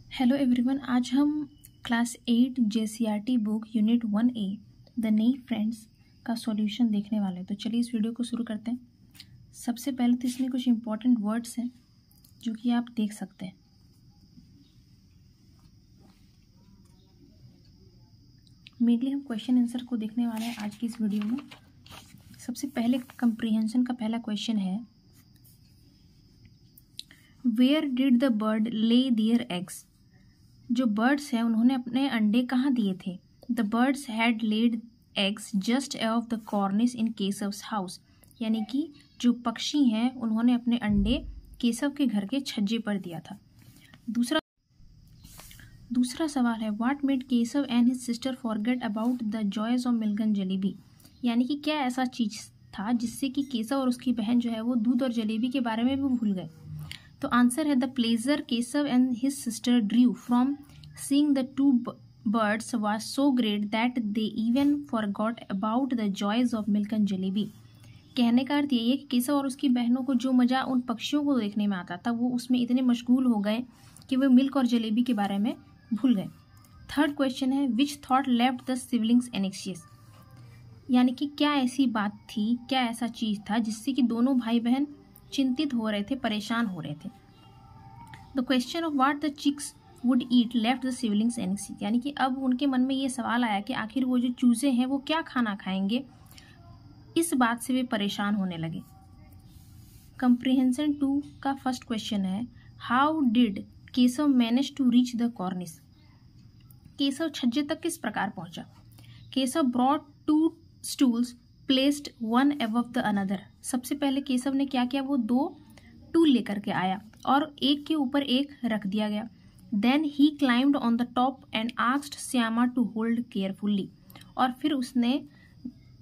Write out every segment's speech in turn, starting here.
Hello everyone, आज हम class 8 JCERT book unit 1A the नई फ्रेंड्स का सॉल्यूशन देखने वाले हैं। तो चलिए इस वीडियो को शुरू करते हैं। सबसे पहले तो इसमें कुछ इंपॉर्टेंट वर्ड्स हैं जो कि आप देख सकते हैं। मेनली हम क्वेश्चन आंसर को देखने वाले हैं आज की इस वीडियो में। सबसे पहले कंप्रीहेंशन का पहला क्वेश्चन है, where did the bird lay their eggs. जो बर्ड्स हैं उन्होंने अपने अंडे कहाँ दिए थे। The birds had laid eggs just above the cornice in Keshav's house. यानी कि जो पक्षी हैं उन्होंने अपने अंडे केशव के घर के छज्जे पर दिया था। दूसरा सवाल है, what made Keshav and his sister forget about the joys of milk and jalebi. यानी कि क्या ऐसा चीज था जिससे कि केशव और उसकी बहन जो है वो दूध और जलेबी के बारे में भी भूल गए। तो आंसर है, the pleasure Keshav and his sister Drew from seeing the two birds was so great that they even forgot about the joys of milk and jalebi. कहने का अर्थ ये है कि केशव और उसकी बहनों को जो मजा उन पक्षियों को देखने में आता था वो उसमें इतने मशगूल हो गए कि वे मिल्क और जलेबी के बारे में भूल गए। थर्ड क्वेश्चन है, which thought left the siblings anxious. यानी कि क्या ऐसी बात थी, क्या ऐसा चीज था जिससे कि दोनों भाई बहन चिंतित हो रहे थे, परेशान हो रहे थे। The question of what the chicks would eat left the siblings anxious. यानी कि अब उनके मन में ये सवाल आया कि आखिर वो जो चूजे हैं वो क्या खाना खाएंगे। इस बात से वे परेशान होने लगे। कंप्रीहेंशन 2 का फर्स्ट क्वेश्चन है, how did Keshav manage to reach the cornice. Keshav छज्जे तक किस प्रकार पहुंचा। Keshav brought 2 stools placed one above the another. सबसे पहले केशव ने क्या किया, वो 2 टूल लेकर के आया और एक के ऊपर एक रख दिया गया। Then he climbed on the top and asked Shyama to hold carefully. और फिर उसने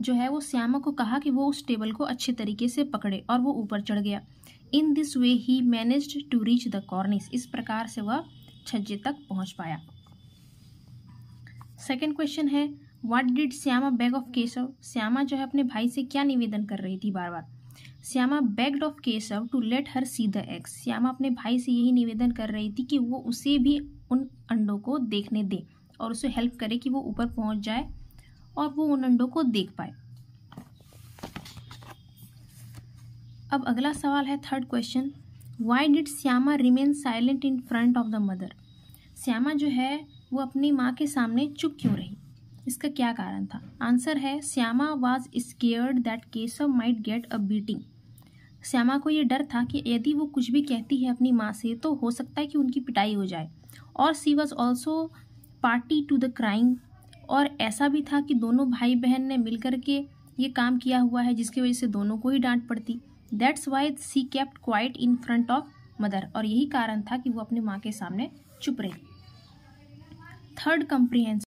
जो है वो श्यामा को कहा कि वो उस टेबल को अच्छे तरीके से पकड़े और वो ऊपर चढ़ गया। In this way he managed to reach the cornice. इस प्रकार से वह छज्जे तक पहुंच पाया। सेकेंड क्वेश्चन है, what did Shyama beg of Keshav. Shyama जो है अपने भाई से क्या निवेदन कर रही थी बार बार। Shyama begged of Keshav to let her see the eggs. Shyama अपने भाई से यही निवेदन कर रही थी कि वो उसे भी उन अंडों को देखने दे और उसे हेल्प करे कि वो ऊपर पहुंच जाए और वो उन अंडों को देख पाए। अब अगला सवाल है, third question, why did Shyama remain silent in front of the mother. Shyama जो है वो अपनी माँ के सामने चुप क्यों रही, इसका क्या कारण था। आंसर है, Shyama was scared that Keshav might get a beating. Shyama को ये डर था कि यदि वो कुछ भी कहती है अपनी माँ से तो हो सकता है कि उनकी पिटाई हो जाए। और she was also party to the crime. और ऐसा भी था कि दोनों भाई बहन ने मिलकर के ये काम किया हुआ है जिसकी वजह से दोनों को ही डांट पड़ती। That's why she kept quite in front of mother. और यही कारण था कि वो अपनी माँ के सामने चुप रही। Third comprehension